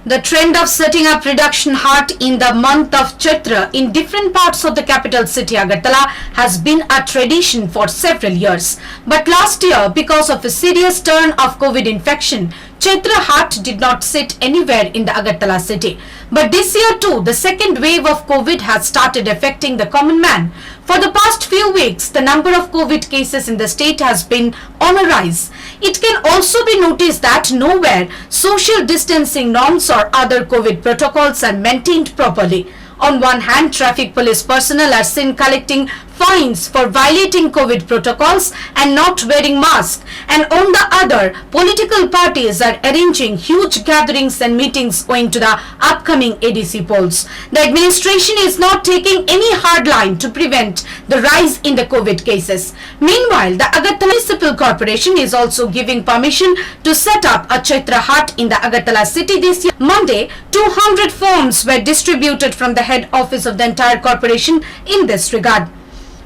The trend of setting up reduction hut in the month of Chaitra in different parts of the capital city Agartala has been a tradition for several years. But last year, because of a serious turn of COVID infection, Chaitra hut did not sit anywhere in the Agartala city. But this year too, the second wave of COVID has started affecting the common man. For the past few weeks, the number of COVID cases in the state has been on a rise. It can also be noticed that nowhere social distancing norms or other COVID protocols are maintained properly. On one hand, traffic police personnel are seen collecting fines for violating COVID protocols and not wearing masks, and on the other, political parties are arranging huge gatherings and meetings owing to the upcoming ADC polls. The administration is not taking any hard line to prevent the rise in the COVID cases. Meanwhile, the Agartala Municipal Corporation is also giving permission to set up a Chaitra hut in the Agartala city this year. Monday, 200 forms were distributed from the head office of the entire corporation in this regard.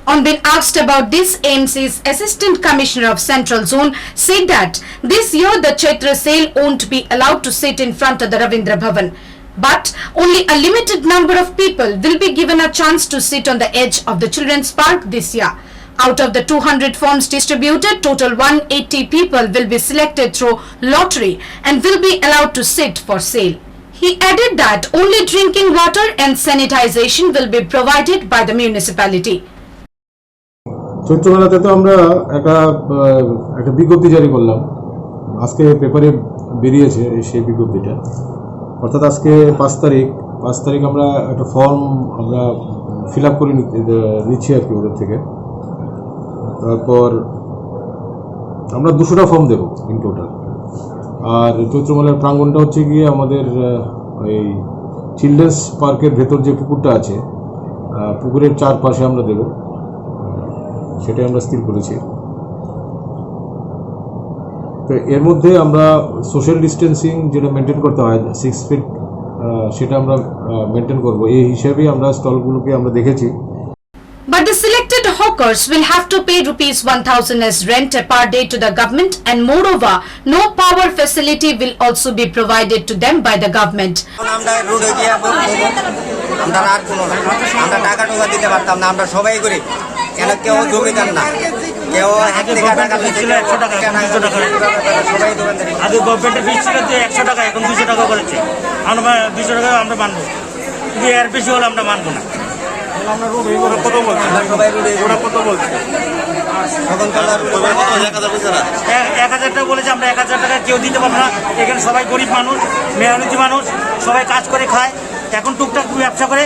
On being asked about this, AMC's Assistant Commissioner of Central Zone said that this year the Chaitra sale won't be allowed to sit in front of the Ravindra Bhavan. But only a limited number of people will be given a chance to sit on the edge of the Children's Park this year. Out of the 200 forms distributed, total 180 people will be selected through lottery and will be allowed to sit for sale. He added that only drinking water and sanitization will be provided by the municipality. চৈত্রমেলাতে তো আমরা একটা বিজ্ঞপ্তি জারি করলাম। আজকে পেপারে বেরিয়েছে সেই বিজ্ঞপ্তিটা, অর্থাৎ আজকে 5 তারিখ আমরা একটা ফর্ম আমরা ফিল আপ করে নিচ্ছি আর কি ওদের থেকে। তারপর আমরা 200টা ফর্ম দেবো ইন টোটাল। আর চৈত্রমেলার প্রাঙ্গণটা হচ্ছে গিয়ে আমাদের এই চিলড্রেন্স পার্কের ভেতর যে পুকুরটা আছে, পুকুরের চারপাশে আমরা দেবো, সেটাই আমরা স্থির করেছি। তো এর মধ্যে আমরা সোশ্যাল ডিস্টেন্সিং যেটা মেনটেন করতে হয় 6 ফিট, সেটা আমরা মেনটেন করব। এই হিসাবেই আমরা স্টলগুলোকে আমরা দেখেছি। But the selected hawkers will have to pay ₹1,000 as rent per day to the government, and moreover, no power facility will also be provided to them by the government. আমরা রোডে গিয়ে আমরা আর কোনো আমরা টাকা দিতে পারতাম না, আমরা সবাই করি কেন, কেউ জমিদার না, কেউ 1 টাকা ছিল 100 টাকা, 200 টাকা সবাই দোকানদারি। আগে গভর্নমেন্টের ফিস ছিল 100 টাকা, এখন 200 টাকা করেছে। আমরা 200 টাকা আমরা মানবো, কিন্তু এর বেশি হলে আমরা মানবো না। আমরা রোডে কত বলছি, সবাই রোডে কত বলছি, তখন কালার 1000 টাকা বলেছে, আমরা 1000 টাকা কেউ দিতে পারবো না। এখানে সবাই গরিব মানুষ, মেহনতি মানুষ, সবাই কাজ করে খায়, এখন টুকটাক ব্যবসা করে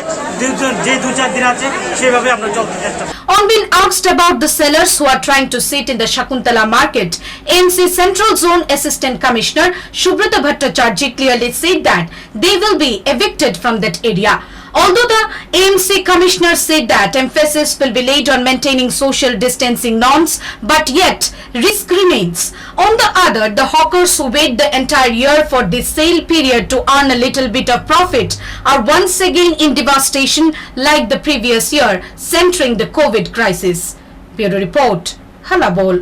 যে 2-4 দিন আছে সেভাবে আমরা চলতে চেষ্টা। On being asked about the sellers who are trying to sit in the Shakuntala market, AMC Central Zone Assistant Commissioner Subrata Bhattacharjee clearly said that they will be evicted from that area. Although the AMC Commissioner said that emphasis will be laid on maintaining social distancing norms, but yet risk remains. On the other, the hawkers who wait the entire year for this sale period to earn a little bit of profit are once again in devastation like the previous year, centering the COVID crisis. Bureau Report, Halabol.